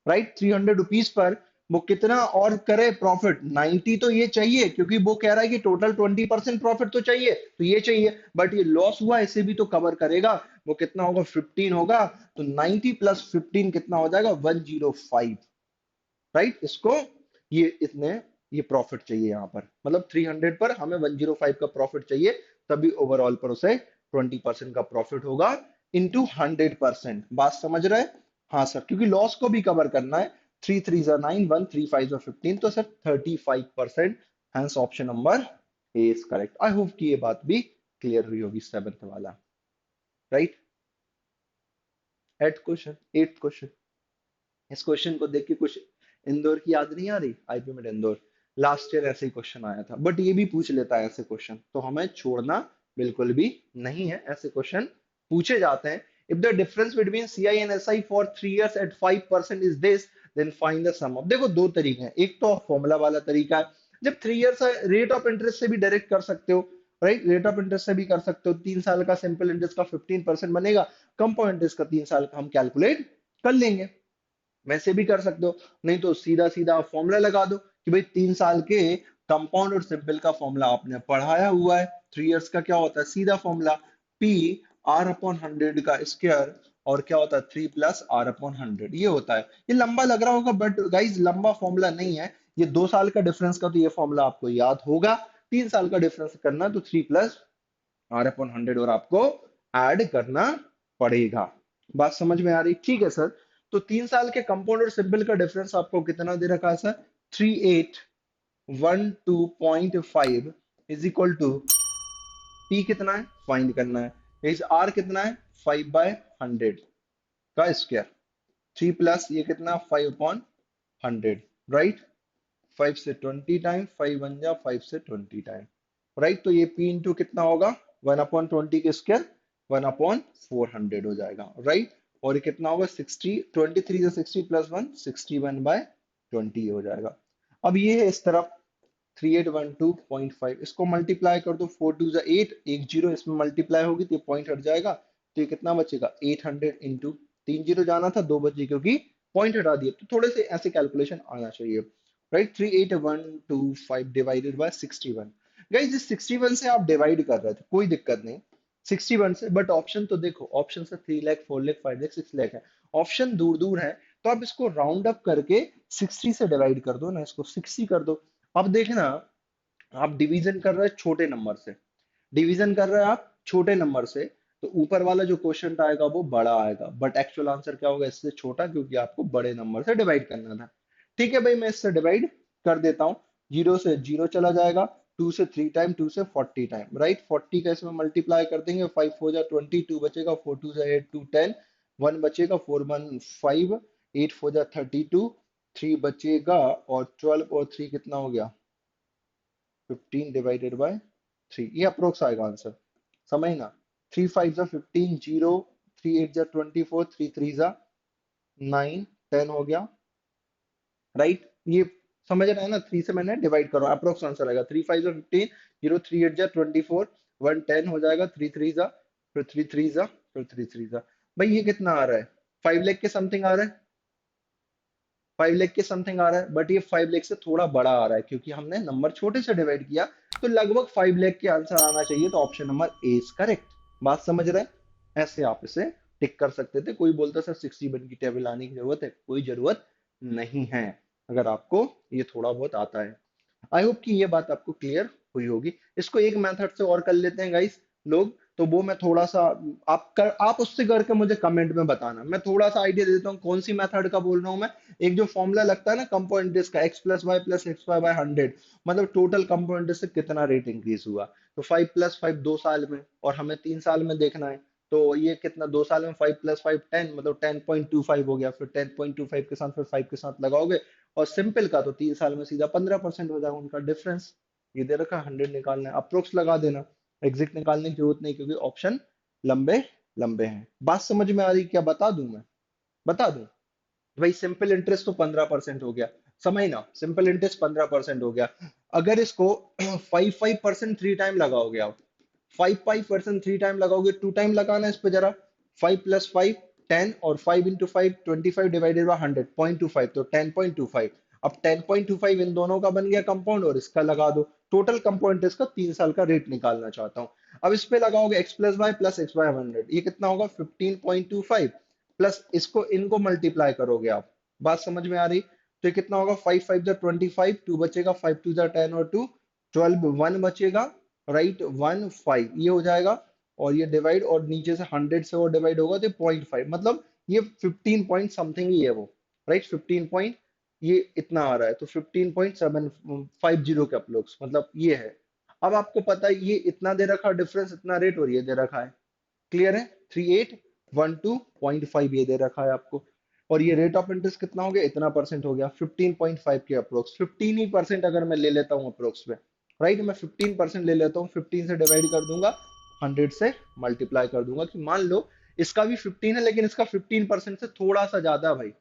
right. 300 rupees per वो कितना और करे प्रॉफिट, 90 तो ये चाहिए, क्योंकि वो कह रहा है कि टोटल 20% प्रॉफिट तो चाहिए, तो ये चाहिए। बट ये लॉस हुआ, इसे भी तो कवर करेगा। वो कितना होगा, 15 होगा। तो 90 प्लस 15 कितना हो जाएगा, 105, राइट। इसको ये इतने, ये प्रॉफिट चाहिए यहाँ पर, मतलब 300 पर हमें 105 का प्रॉफिट चाहिए, तभी ओवरऑल पर उसे 20% का प्रॉफिट होगा इंटू 100%। बात समझ रहे हैं, हाँ सर, क्योंकि लॉस को भी कवर करना है। 3 3 9, 1 3 5 15, तो sir 35%। Hence option number A is correct. I hope कि ये बात भी क्लियर हुई होगी, सेवेंथ वाला, right. Eight question, eight question. इस क्वेश्चन को देख के कुछ इंदौर की याद नहीं आ रही, आईपी में इंदौर, लास्ट ईयर ऐसे ही क्वेश्चन आया था। बट ये भी पूछ लेता है ऐसे क्वेश्चन, तो हमें छोड़ना बिल्कुल भी नहीं है, ऐसे क्वेश्चन पूछे जाते हैं। If the difference between CI and SI for 3 years at 5% is this, then find the sum of. देखो दो तरीके हैं, एक तो फॉर्मूला वाला तरीका है, जब 3 years है रेट ऑफ इंटरेस्ट से भी डायरेक्ट कर सकते हो, राइट। रेट ऑफ इंटरेस्ट से भी कर सकते हो, 3 साल का सिंपल इंटरेस्ट का 15% बनेगा, कंपाउंड इंटरेस्ट का 3 साल का हम कैलकुलेट कर लेंगे, वैसे भी कर सकते हो। नहीं तो सीधा सीधा फॉर्मूला लगा दो कि भाई 3 साल के कंपाउंड और सिंपल का फॉर्मूला आपने पढ़ाया हुआ है। 3 years का क्या होता है, सीधा फॉर्मूला पी आर अपॉन 100 का स्क्वायर, और क्या होता है 3 + r/100, ये होता है। ये लंबा लग रहा होगा, बट गाइज लंबा फॉर्मूला नहीं है। ये 2 साल का डिफरेंस का तो ये फॉर्मूला आपको याद होगा। 3 साल का डिफरेंस करना तो 3 + r/100 और आपको ऐड करना पड़ेगा। बात समझ में आ रही, ठीक है सर। तो 3 साल के कंपाउंड और सिंपल का डिफरेंस आपको कितना दे रखा है sir, 3812.5 is equal to P कितना है फाइंड करना है, इस आर कितना है 5/100 का स्क्वायर, 3 प्लस ये कितना 5/100, राइट। 5 से 20 टाइम, 5 बन जा 5 से 20 टाइम, राइट। तो ये पी इंटू कितना होगा, 1/20 के स्क्वायर, 1/400 हो जाएगा, राइट। और ये कितना होगा 60, 23 से 60 प्लस 1, 61/20 हो जाएगा। अब ये है इस तरफ 3812.5, इसको मल्टीप्लाई कर दो, 4 2 8, एक जीरो इसमें मल्टीप्लाई होगी तो ये पॉइंट हट जाएगा। तो ये कितना बचेगा 800 इंटू, 3 जीरो जाना था, 2 बचे क्योंकि पॉइंट हटा दिए। तो थोड़े से ऐसे कैलकुलेशन आना चाहिए, राइट। 38125 divided by 61। गाइस इस 61 से आप डिवाइड कर रहे थे, कोई दिक्कत नहीं 61 से, बट ऑप्शन तो देखो, ऑप्शन से 3 लाख 4 लाख 5 लाख 6 लाख है, ऑप्शन दूर दूर है। तो आप इसको राउंड अप करके 60 से डिवाइड कर दो ना, इसको 60 कर दो। अब देखना, आप डिवीजन कर रहे हैं छोटे नंबर से, डिवीजन कर रहे हैं आप छोटे नंबर से, तो ऊपर वाला जो क्वेश्चन आएगा वो बड़ा आएगा, बट एक्चुअल आंसर क्या होगा इससे छोटा, क्योंकि आपको बड़े नंबर से डिवाइड करना था। ठीक है भाई, मैं इससे डिवाइड कर देता हूँ। 0 से 0 चला जाएगा, 2 से 3 टाइम, 2 से 40 टाइम, राइट। 40 का इसमें मल्टीप्लाई कर देंगे, 5 हो जा 20, 2 बचेगा, 4 2 8, 2 10, 1 बचेगा, 4 1 5, 8 हो जा 32, 3 बचेगा, और 12 और 3 कितना हो गया 15 डिवाइडेड बाय 3, ये अप्रोक्स आएगा आंसर, समझ ना। 3 5 15, 0, 3 8 24, 3 3 9 10 हो गया, राइट। ये समझ रहे हैं ना, 3 से मैंने डिवाइड करो, अप्रोक्स आंसर आएगा 3 5 15, 0 3 8 24, 1 10 हो जाएगा, 3 3 फिर 3 3 फिर 3 3 भाई ये कितना आ रहा है, 5 लाख के समथिंग आ रहा है, 5 लाख के समथिंग आ रहा है, बट ये 5 लाख से थोड़ा बड़ा आ रहा है, क्योंकि हमने नंबर छोटे से डिवाइड किया। तो लगभग 5 लाख के आंसर आना चाहिए, तो option number A is correct. बात समझ रहे हैं? ऐसे आप इसे टिक कर सकते थे। कोई बोलता सर 61 की टेबल आने की जरूरत है, कोई जरूरत नहीं है, अगर आपको ये थोड़ा बहुत आता है। आई होप कि ये बात आपको क्लियर हुई होगी। इसको एक मेथड से और कर लेते हैं गाइस लोग, तो वो मैं थोड़ा सा आप उससे करके मुझे कमेंट में बताना। मैं थोड़ा सा आइडिया दे देता हूँ कौन सी मेथड का बोल रहा हूँ मैं। एक जो फॉर्मूला लगता है ना कंपाउंड इंटरेस्ट का, x+y+x y/100, मतलब टोटल कंपाउंड इंटरेस्ट से कितना रेट इंक्रीज हुआ। तो 5+5 2 साल में, और हमें 3 साल में देखना है। तो ये कितना, 2 साल में 5+5 10, मतलब 10.25 हो गया। फिर 10.25 के साथ फिर 5 के साथ लगाओगे, और सिंपल का तो 3 साल में सीधा 15% हो जाएगा उनका डिफरेंस। ये दे रखा 100 निकालना है, अप्रोक्स लगा देना, एग्जैक्ट निकालने की जरूरत नहीं, क्योंकि ऑप्शन लंबे लंबे हैं। बात समझ में आ रही? क्या बता दूं मैं? बता दूं? भाई सिंपल इंटरेस्ट तो 15% हो गया, समझ ना, सिंपल इंटरेस्ट 15% हो गया। अगर इसको 5% 3 टाइम लगाओगे आप, 5% 3 टाइम लगाओगे, 2 टाइम लगाना है इस पे जरा। 5+5 10, और 5 × 5 25 डिवाइडेड बाय 100 0.25, तो 10.25। अब 10.25 इन दोनों का बन गया कंपाउंड, और इसका लगा दो। टोटल कंपाउंड इसका 3 साल का रेट निकालना चाहता हूँ। अब इस पे लगाओगे x+y+x/100, ये कितना होगा 15.25, प्लस इसको इनको मल्टीप्लाई करोगे आप। बात समझ में आ रही? तो ये कितना होगा, 5×5 = 25, 2 बचेगा, 5×2 = 10 और 2 12, 1 बचेगा, राइट, 1 5 ये हो जाएगा। और ये डिवाइड, और नीचे से 100 से और डिवाइड होगा तो 0.5, मतलब ये 15 पॉइंट समथिंग ही है वो, राइट, 15 पॉइंट ये इतना आ रहा है, तो 15.750 के अप्रोक्स, मतलब ये है। अब आपको पता है ये इतना दे रखा डिफरेंस, इतना रेट, और ये दे रखा है, क्लियर है, 3812.5 ये दे रखा है आपको। और ये रेट ऑफ इंटरेस्ट कितना हो गया, इतना परसेंट हो गया, 15.5 के अप्रोक्स, 15 ही परसेंट अगर मैं ले लेता हूँ अप्रोक्स में, राइट, मैं 15% ले लेता हूँ, 15 से डिवाइड कर दूंगा, 100 से मल्टीप्लाई कर दूंगा, कि मान लो इसका भी 15 है, लेकिन इसका 15% से थोड़ा सा ज्यादा है भाई,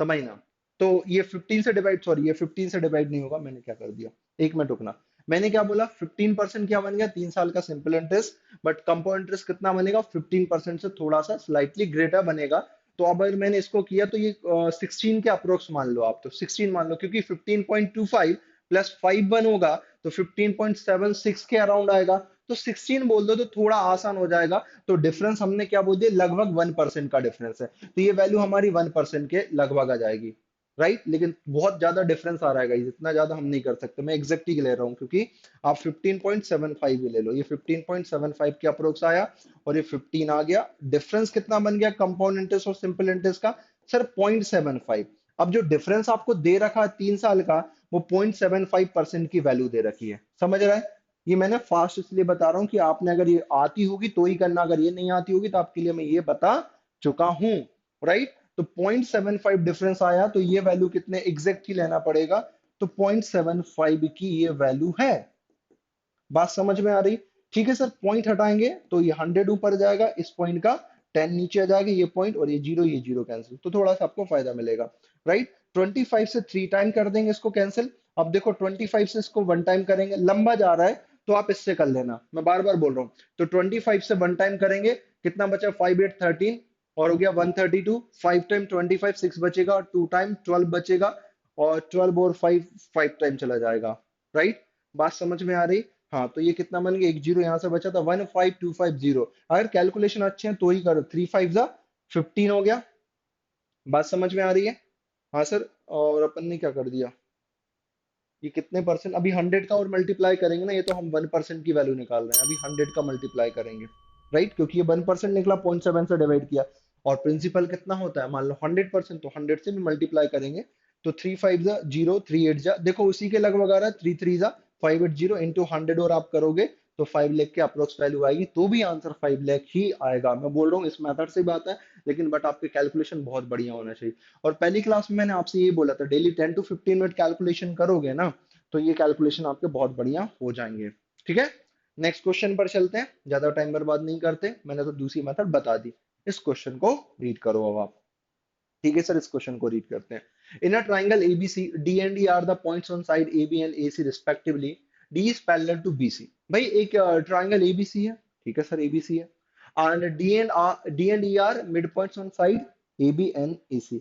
समझना। तो ये 15 से डिवाइड, सॉरी, ये 15 से डिवाइड नहीं होगा, मैंने क्या कर दिया, एक मिनट रुकना। मैंने क्या बोला, 15% क्या बन गया, 3 साल का simple interest, but compound interest कितना बनेगा, 15% से थोड़ा सा स्लाइटली ग्रेटर बनेगा। तो अब अगर मैंने इसको किया, तो ये 16 के अप्रोक्स मान लो आप, तो 16 मान लो, क्योंकि 15.25 प्लस 5 होगा, तो 15.76 के अराउंड आएगा। तो 16 बोल दो तो थोड़ा आसान हो जाएगा। तो डिफरेंस हमने क्या बोल दिया, लगभग 1% का डिफरेंस है, तो ये वैल्यू हमारी 1% के लगभग आ जाएगी, राइट। लेकिन बहुत ज्यादा डिफरेंस आ रहा है गाइस, इतना ज्यादा हम नहीं कर सकते, मैं एग्जैक्ट ही ले रहा हूँ, क्योंकि आप 15.75 ही ले लो, ये 15.75 के अप्रोक्स आया, और ये 15 आ गया। डिफरेंस कितना बन गया कंपाउंड इंटरेस्ट और सिंपल इंटरेस्ट का, सर 0.75। अब जो डिफरेंस आपको दे रखा है 3 साल का, वो 0.75% की वैल्यू दे रखी है, समझ रहा है? ये मैंने फास्ट इसलिए बता रहा हूँ कि आपने अगर ये आती होगी तो ही करना, अगर ये नहीं आती होगी तो आपके लिए मैं ये बता चुका हूं, राइट। तो 0.75 डिफरेंस आया, तो ये वैल्यू कितने एग्जैक्ट ही लेना पड़ेगा, तो 0.75 की ये वैल्यू है। बात समझ में आ रही? ठीक है सर, पॉइंट हटाएंगे तो ये 100 ऊपर जाएगा, इस पॉइंट का 10 नीचे आ जाएगा, ये जीरो कैंसिल, तो थोड़ा सा आपको फायदा मिलेगा, राइट। 25 से 3 टाइम कर देंगे इसको कैंसिल। अब देखो 25 से इसको 1 टाइम करेंगे, लंबा जा रहा है, तो आप इससे कर लेना, मैं बार बार बोल रहा हूँ। तो 25 से 1 टाइम करेंगे, कितना बचा, 5 8 13, और हो गया 132। 5 टाइम 25 6 बचेगा, और 2 टाइम 12 बचेगा, और 12 और 5 5 टाइम चला जाएगा, राइट। बात समझ में आ रही? हाँ, तो ये कितना बन गया, एक जीरो यहाँ से बचा था, 15250। अगर कैलकुलेशन अच्छे हैं तो ही करो, 3 5 ज़ा 15 हो गया। बात समझ में आ रही है? हाँ सर, और अपन ने क्या कर दिया, ये कितने परसेंट, अभी 100 का और मल्टीप्लाई करेंगे ना, ये तो हम 1% की वैल्यू निकाल रहे हैं, अभी 100 का मल्टीप्लाई करेंगे, राइट, क्योंकि ये 1% निकला, 0.7 से डिवाइड किया। और प्रिंसिपल कितना होता है, मान लो 100%, तो 100 से भी मल्टीप्लाई करेंगे। तो 3 5 ज़ा 0, 3 8 ज़ा, देखो उसी के लगभग आ रहा है, 3 3 ज़ा 580 इंटू 100, और आप करोगे तो 5 लाख के अप्रोक्स वैल्यू आएगी, तो भी आंसर 5 लाख ही आएगा। मैं बोल रहा हूँ इस मेथड से बात है, लेकिन बट आपके कैलकुलेशन बहुत बढ़िया होना चाहिए। और पहली क्लास में मैंने आपसे ये बोला था, डेली 10 to 15 मिनट कैलकुलेशन करोगे ना, तो ये कैलकुलेशन आपके बहुत बढ़िया हो जाएंगे, ठीक है। नेक्स्ट क्वेश्चन पर चलते हैं, ज्यादा टाइम बर्बाद नहीं करते, मैंने तो दूसरी मेथड बता दी। इस क्वेश्चन को रीड करो अब आप, ठीक है सर, इस क्वेश्चन को रीड करते हैं। In a triangle ABC, D and E are the points on side A B and A C respectively, D is parallel to B C. भाई एक ट्राइंगल एबीसी है, ठीक है सर, एबीसी है, and D and E are mid points on side A B and A C.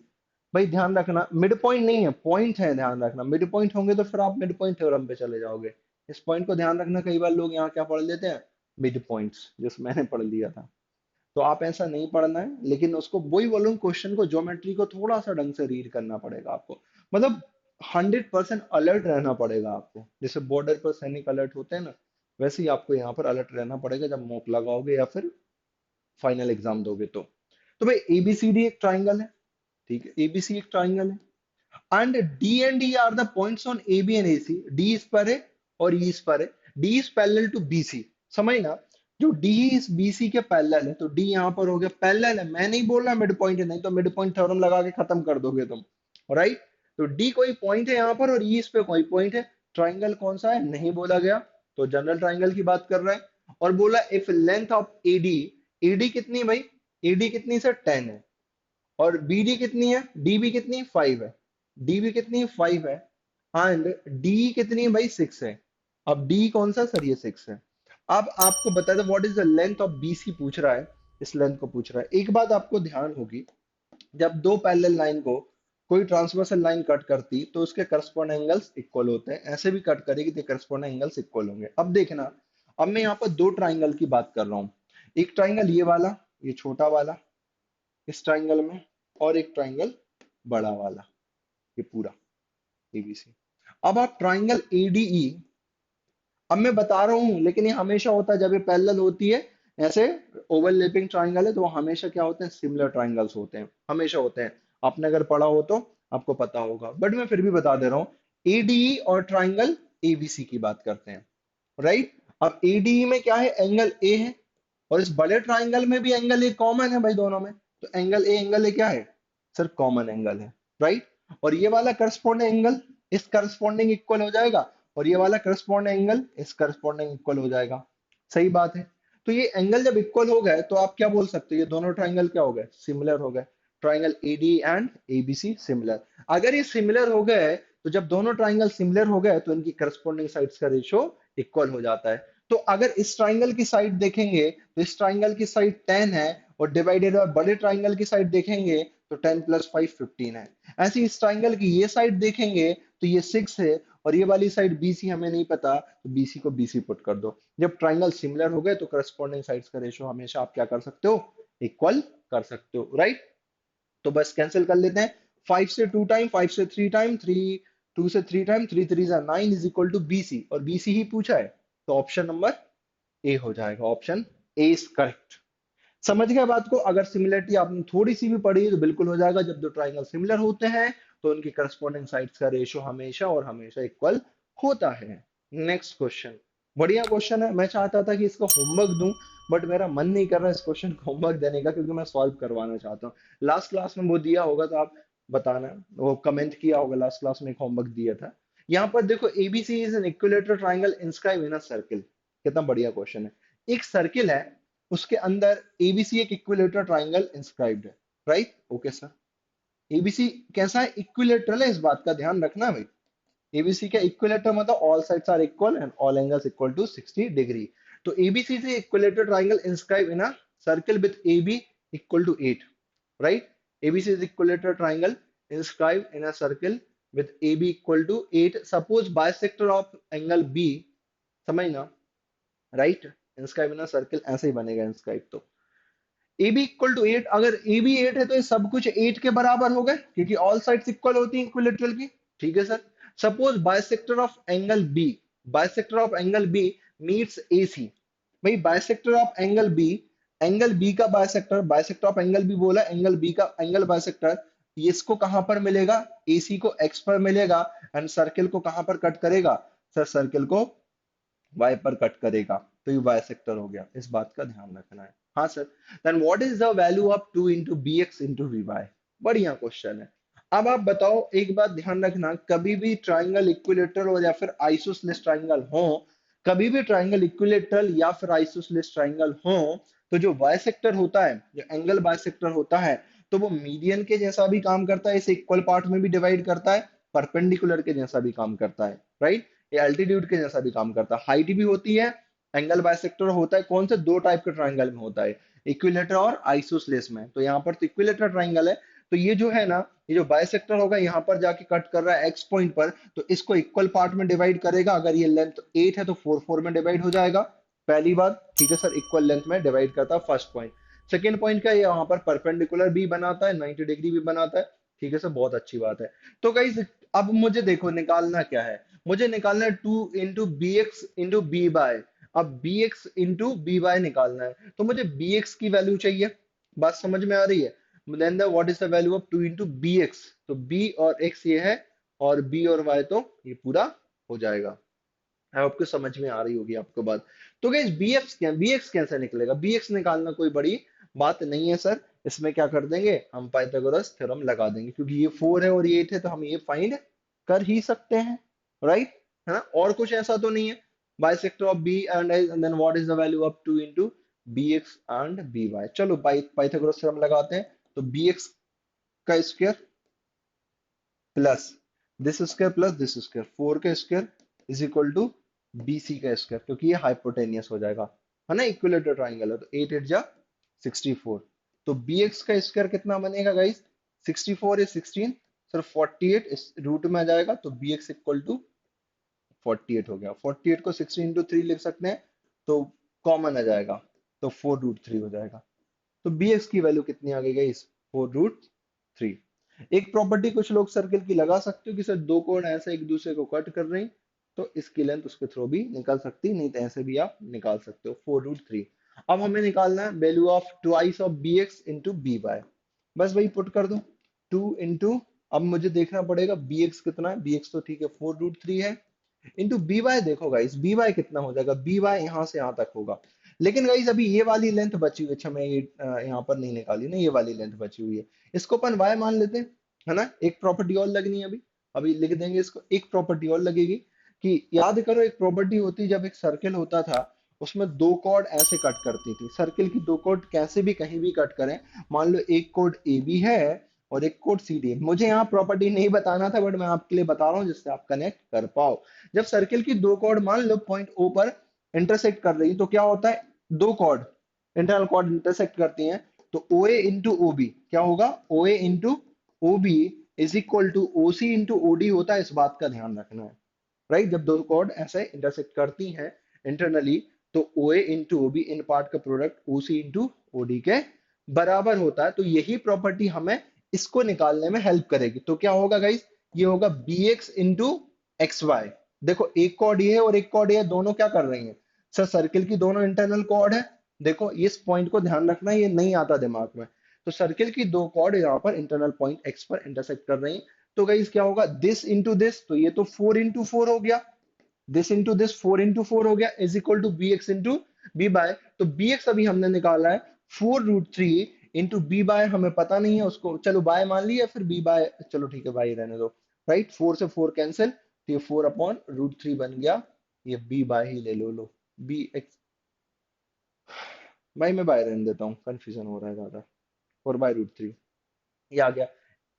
भाई ध्यान रखना, mid point नहीं है, पॉइंट है, ध्यान रखना, मिड पॉइंट होंगे तो फिर आप मिड पॉइंट थ्योरम पे चले जाओगे, इस पॉइंट को ध्यान रखना, कई बार लोग यहाँ क्या पढ़ लेते हैं, मिड पॉइंट्स, जिस मैंने पढ़ लिया था। तो आप ऐसा नहीं पढ़ना है, लेकिन उसको वही बोलूँ, क्वेश्चन को, ज्योमेट्री को थोड़ा सा ढंग से रीड करना पड़ेगा आपको, मतलब 100% अलर्ट रहना पड़ेगा आपको, जैसे बॉर्डर पर सैनिक अलर्ट होते हैं ना, वैसे ही आपको यहाँ पर अलर्ट रहना पड़ेगा जब मॉक लगाओगे या फिर फाइनल एग्जाम दोगे तो भाई एबीसीडी एक ट्राइंगल है, ठीक है, एबीसी एक ट्राइंगल है, and D and E are the points on AB and AC. D इस पर है और E इस पर है। D is parallel to BC। समझ ना, जो D इस BC के पैरेलल है, तो D यहाँ पर हो गया पैरेलल है। मैं नहीं बोल रहा मिड पॉइंट है, नहीं तो मिड पॉइंट थ्योरम लगा के खत्म कर दोगे तुम, राइट। तो D कोई पॉइंट है यहाँ पर और E इस पे कोई पॉइंट है। ट्राइंगल कौन सा है नहीं बोला गया, तो जनरल ट्राइंगल की बात कर रहा है। और बोला if length of AD, AD कितनी है भाई, AD कितनी से 10 है, और BD कितनी है, DB कितनी है 5 है, DB कितनी है 5 है, एंड D कितनी है भाई 6 है। अब D कौन सा सर, ये 6 है। अब आपको बता दो what is the length of BC पूछ रहा है, इस लेंथ को पूछ रहा है। एक बात आपको ध्यान होगी, जब दो पैरेलल लाइन को कोई ट्रांसवर्सल लाइन कट करती तो उसके करस्पॉन्ड एंगल्स इक्वल होते हैं, ऐसे भी कट करेगी तो करस्पॉन्ड एंगल्स इक्वल होंगे। अब देखना, अब मैं यहाँ पर दो ट्राइंगल की बात कर रहा हूँ, एक ट्राइंगल ये वाला, ये छोटा वाला इस ट्राइंगल में, और एक ट्राइंगल बड़ा वाला, ये पूरा एबीसी। अब आप ट्राइंगल एडीई, अब मैं बता रहा हूं, लेकिन ये हमेशा होता है जब ये पैरेलल होती है, ऐसे ओवरलैपिंग ट्राइंगल है, तो वो हमेशा क्या होते हैं, सिमिलर ट्राइंगल्स होते हैं, हमेशा होते हैं। आपने अगर पढ़ा हो तो आपको पता होगा, बट मैं फिर भी बता दे रहा हूँ। एडीई और ट्राइंगल एबीसी की बात करते हैं, राइट। अब एडीई में क्या है, एंगल ए है, और इस बड़े ट्राइंगल में भी एंगल ए कॉमन है भाई दोनों में, तो एंगल ए क्या है सर, कॉमन एंगल है, राइट। और ये वाला करस्पॉन्डिंग एंगल इस करस्पॉन्डिंग इक्वल हो जाएगा, और ये वाला करस्पॉन्डिंग एंगल इस करस्पॉन्डिंग इक्वल हो जाएगा, सही बात है। तो ये एंगल जब इक्वल हो गए तो आप क्या बोल सकते हो, ये दोनों ट्राइंगल क्या हो गए, सिमिलर हो गए। Triangle AD and ABC similar. अगर ये सिमिलर हो गए, तो जब दोनों ट्राइंगल सिमिलर हो गए तो इनकी करस्पॉन्डिंग साइड्स का रेशियो इक्वल हो जाता है। तो अगर इस ट्राइंगल की साइड देखेंगे तो इस ट्राइंगल की साइड 10 है, और डिवाइडेड बाय बड़े ट्राइंगल की साइड देखेंगे तो 10 + 5 15 है। ऐसे इस ट्राइंगल की ये साइड देखेंगे तो ये 6 है, और ये वाली साइड BC हमें नहीं पता, तो BC को BC पुट कर दो। जब ट्राइंगल सिमिलर हो गए तो करस्पॉन्डिंग साइड्स का रेशियो हमेशा आप क्या कर सकते हो, इक्वल कर सकते हो, राइट। तो बस कैंसिल कर लेते हैं, 5 से 2 टाइम, 5 से 3 टाइम, 3 2 से 3 time, 3 3 9 is equal to BC, और BC ही पूछा है, तो ऑप्शन नंबर ए हो जाएगा, ऑप्शन ए इज करेक्ट। समझ गए बात को, अगर सिमिलरिटी आपने थोड़ी सी भी पढ़ी तो बिल्कुल हो जाएगा। जब दो ट्राइंगल सिमिलर होते हैं तो उनकी करस्पॉन्डिंग साइड्स का रेशियो हमेशा और हमेशा इक्वल होता है। नेक्स्ट क्वेश्चन, बढ़िया क्वेश्चन है, मैं चाहता था कि इसको होमवर्क दूं, बट मेरा मन नहीं कर रहा इस क्वेश्चन को होमवर्क देने का, क्योंकि मैं सॉल्व करवाना चाहता हूँ। लास्ट क्लास में वो दिया होगा तो आप बताना, वो कमेंट किया होगा, लास्ट क्लास में एक होमवर्क दिया था। यहाँ पर देखो, ABC is an equilateral triangle inscribe in a circle. कितना बढ़िया क्वेश्चन है। एक सर्किल है, उसके अंदर एबीसी एक इक्विलेटरल ट्राइंगल इंस्क्राइब्ड है, राइट, ओके सर। एबीसी कैसा है, इक्विलेटरल है, इस बात का ध्यान रखना भाई। एबीसी का इक्विलेटर मतलब all sides are equal and all angles equal to 60 degree. तो एबीसी से equilateral triangle inscribe in a circle with AB equal to 8, right. ABC is equilateral triangle inscribed in a circle with AB equal to 8. Suppose bisector of angle B, समझना, right. Inscribe in a circle ऐसे ही बनेगा inscribe. तो AB equal to 8, अगर AB 8 है तो ये सब कुछ 8 के बराबर हो गए, क्योंकि ऑल साइड्स इक्वल होती हैं इक्विलेटरल की, ठीक है sir. Suppose bisector of angle B, bisector of angle B meets AC। भाई बाइसेक्टर ऑफ एंगल बी का bisector, bisector of angle B बोला, एंगल बी का एंगल बाइसेक्टर, इसको कहां पर मिलेगा, AC को X पर मिलेगा, एंड सर्किल को कहां पर कट करेगा सर, सर्किल को Y पर कट करेगा, तो ये बाइसेक्टर हो गया, इस बात का ध्यान रखना है। हाँ sir. Then what is the value of 2 into BX into VY। बढ़िया क्वेश्चन है। अब आप बताओ, एक बात ध्यान रखना, कभी भी ट्राइंगल इक्विलेटरल हो या फिर आइसोसेलेस ट्राइंगल हो, कभी भी ट्राइंगल इक्विलेटरल या फिर आइसोसेलेस ट्राइंगल हो, तो जो बाइसेक्टर होता है, जो एंगल बाइसेक्टर होता है, तो वो मीडियन के जैसा भी काम करता है, इसे इक्वल पार्ट में भी डिवाइड करता है, परपेंडिकुलर के जैसा भी काम करता है, राइट। ये एल्टीट्यूड के जैसा भी काम करता है, हाइट भी होती है। एंगल बाइसेक्टर होता है कौन से, दो टाइप के ट्राइंगल में होता है, इक्विलेटर और आइसोसेलेस में। तो यहाँ पर तो इक्विलेटर ट्राइंगल है, तो ये जो है ना, ये जो बाइसेक्टर होगा यहाँ पर जाके कट कर रहा है एक्स पॉइंट पर, तो इसको इक्वल पार्ट में डिवाइड करेगा। अगर ये लेंथ 8 है तो 4 में डिवाइड हो जाएगा। पहली बात, ठीक है सर, इक्वल लेंथ में डिवाइड करता है, फर्स्ट पॉइंट। सेकेंड पॉइंट का, ये यहाँ पर परपेंडिकुलर भी बनाता है, 90 डिग्री भी बनाता है। ठीक है सर, बहुत अच्छी बात है। तो गाइस अब मुझे देखो निकालना क्या है, मुझे निकालना है 2 into bx into b by. अब bx into b बाय निकालना है, तो मुझे bx की वैल्यू चाहिए। बात समझ में आ रही है? Then what is the value of 2 into bx? तो b और x ये है, और b और y तो ये पूरा हो जाएगा। आपको समझ में आ रही होगी आपको बात। तो गाइस bx कैसे निकलेगा? bx निकालना कोई बड़ी बात नहीं है सर। इसमें क्या कर देंगे, हम पाइथागोरस थ्योरम लगा देंगे, क्योंकि ये 4 है और ये 8 है, तो हम ये फाइंड कर ही सकते हैं, राइट? है ना? और कुछ ऐसा तो नहीं है। Bisector of B and then what is the value of 2 into bx and by? चलो पाइथागोरस थ्योरम लगाते हैं। तो bx का square plus this square plus this square, 4 का square is equal to BC का स्क्वायर, क्योंकि ये हाइपोटेनियस हो जाएगा, है ना? इक्विलेटरल ट्राइंगल है, तो 8 8 जा 64। तो BX का स्क्वायर कितना बनेगा गाइस? 64 is 16, सर 48 इस रूट में आ जाएगा, तो BX इक्वल टू 48 हो गया। 48 को 16 into 3 लिख सकते हैं, तो कॉमन आ जाएगा, तो 4√3 हो जाएगा। तो bx की वैल्यू कितनी आ गई गाइस? 4√3। एक प्रॉपर्टी कुछ लोग सर्किल की लगा सकते हो कि सर दो कोण ऐसे एक दूसरे को कट कर रही, तो इसकी लेंथ उसके थ्रू भी निकल सकती, नहीं तो ऐसे भी आप निकाल सकते हो 4√3। अब हमें निकालना है value of twice of bx into by। बस वही पुट कर दो, 2 into, अब मुझे देखना पड़ेगा bx कितना है। bx तो ठीक है 4√3 है, इंटू बी वाई। देखो गाइस बी वाई कितना हो जाएगा, बी वाई यहाँ से यहाँ तक होगा। लेकिन गाइस अभी ये वाली लेंथ बची हुई है, अच्छा मैं ये यहाँ पर नहीं निकाली ना, ये वाली लेंथ बची हुई है, इसको अपन y मान लेते हैं, है ना? एक प्रॉपर्टी और लगनी है अभी, अभी लिख देंगे इसको। एक प्रॉपर्टी और लगेगी कि याद करो, एक प्रॉपर्टी होती जब एक सर्किल होता था, उसमें दो कॉर्ड ऐसे कट करती थी। सर्किल की दो कॉर्ड कैसे भी कहीं भी कट करें, मान लो एक कोड ए बी है और एक कोड सी डी है। मुझे यहाँ प्रॉपर्टी नहीं बताना था, बट मैं आपके लिए बता रहा हूँ जिससे आप कनेक्ट कर पाओ। जब सर्किल की दो कॉर्ड मान लो पॉइंट ओ पर इंटरसेक्ट कर रही है, तो क्या होता है, दो कॉर्ड, इंटरनल कॉर्ड इंटरसेक्ट करती हैं, तो O A into O B क्या होगा, O A into O B is equal to O C into O D होता है। इस बात का ध्यान रखना है, राइट? जब दो कॉर्ड ऐसे इंटरसेक्ट करती हैं इंटरनली, तो O A into O B इन पार्ट का product O C into O D के बराबर होता है। तो यही प्रॉपर्टी हमें इसको निकालने में हेल्प करेगी। तो क्या होगा गाइस, ये होगा B X into X Y. देखो एक कॉर्ड ये है और एक कॉर्ड ये है, दोनों क्या कर रही हैं सर, सर्किल की दोनों इंटरनल कॉर्ड है। देखो इस पॉइंट को ध्यान रखना, ये नहीं आता दिमाग में। तो सर्किल की दो कॉर्ड यहाँ पर इंटरनल पॉइंट एक्स पर इंटरसेक्ट कर रही हैं। तो गाइस क्या होगा, दिस इंटू दिस, तो ये तो 4 into 4 हो गया, दिस इंटू दिस 4 into 4 हो गया, is equal to B X into B by. तो बी एक्स अभी हमने निकाला है 4√3 इंटू बी बाय, हमें पता नहीं है उसको, चलो बाय मान लिया, फिर बी बाय चलो ठीक है बाय रहने दो, राइट? 4 से 4 कैंसिल, तो ये 4/√3 बन गया। ये बी बाय ही ले लो बी एक्स, भाई मैं बाय रहने देता हूँ, कंफ्यूजन हो रहा है ज्यादा। 4/√3 ये आ गया।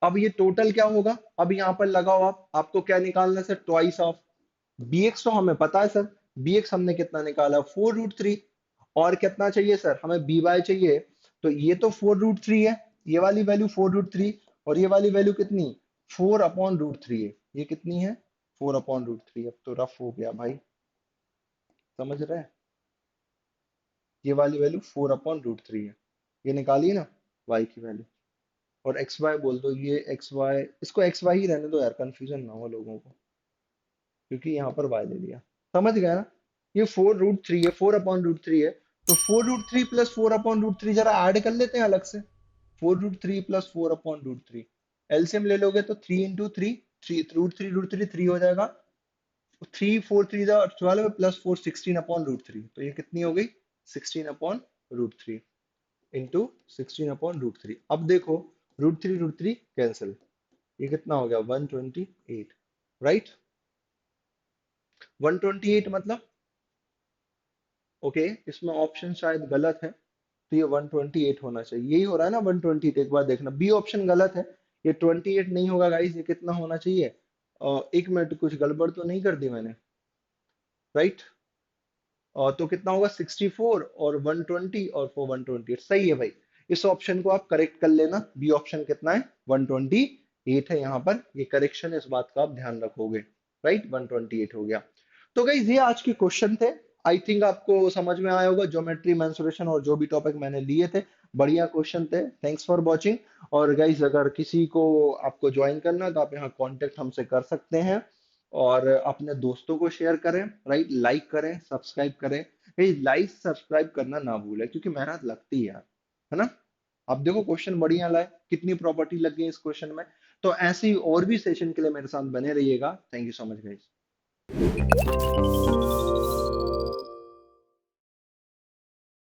अब ये टोटल क्या होगा, अब यहाँ पर लगाओ आप, आपको क्या निकालना है सर, ट्वाइस ऑफ bx। तो हमें पता है सर, bx हमने कितना निकाला, 4√3। और कितना चाहिए सर, हमें by चाहिए। तो ये तो 4√3 है, ये वाली वैल्यू 4√3, और ये वाली वैल्यू कितनी, 4/√3 है। ये कितनी है, 4/√3। अब तो रफ हो गया भाई, समझ रहे हैं? ये वाली वैल्यू 4/√3 है, ये निकालिए ना y की वैल्यू। और एक्स वाई बोल दो, ये एक्स वाई, इसको एक्स वाई ही रहने दो यार, कंफ्यूजन ना हो लोगों को, क्योंकि यहाँ पर y ले लिया। समझ गया ना? ये 4√3 है, 4/√3 है। तो 4√3 प्लस 4/√3 जरा ऐड कर लेते हैं अलग से। 4√3 प्लस 4/√3, एलसीएम ले लोगे तो 3 into 3, √3 3 हो जाएगा। 3 4 3 12 प्लस 4 16/√3, तो ये कितनी हो गई, 16/√3 इंटू 16/√3। अब देखो √3 कैंसिल, ये कितना हो गया, 128, राइट? 128 मतलब, ओके इसमें ऑप्शन शायद गलत है, तो ये 128 होना चाहिए, यही हो रहा है ना 128। एक बार देखना, बी ऑप्शन गलत है, ये 28 नहीं होगा गाइस, ये कितना होना चाहिए, एक मिनट, कुछ गड़बड़ तो नहीं कर दी मैंने, राइट? तो कितना होगा, 64 और 120 और 128, सही है भाई। इस ऑप्शन को आप करेक्ट कर लेना, बी ऑप्शन कितना है, 128 8 है यहाँ पर, ये करेक्शन है, इस बात का आप ध्यान रखोगे। राइट, 128 हो गया। तो गाइज ये आज के क्वेश्चन थे। आई थिंक आपको समझ में आया होगा, ज्योमेट्री, मेंसुरेशन और जो भी टॉपिक मैंने लिए थे, बढ़िया क्वेश्चन थे। Thanks for watching. और गाइज अगर किसी को आपको ज्वाइन करना है तो आप यहाँ कांटेक्ट हमसे कर सकते हैं, और अपने दोस्तों को शेयर करें। राइट, लाइक करें, सब्सक्राइब करें। लाइक सब्सक्राइब करना ना भूलें, क्योंकि मेहनत लगती है यार, है ना। आप देखो क्वेश्चन बढ़िया लाए, कितनी प्रॉपर्टी लग गई इस क्वेश्चन में। तो ऐसे ही और भी सेशन के लिए मेरे साथ बने रहिएगा। Thank you so much guys.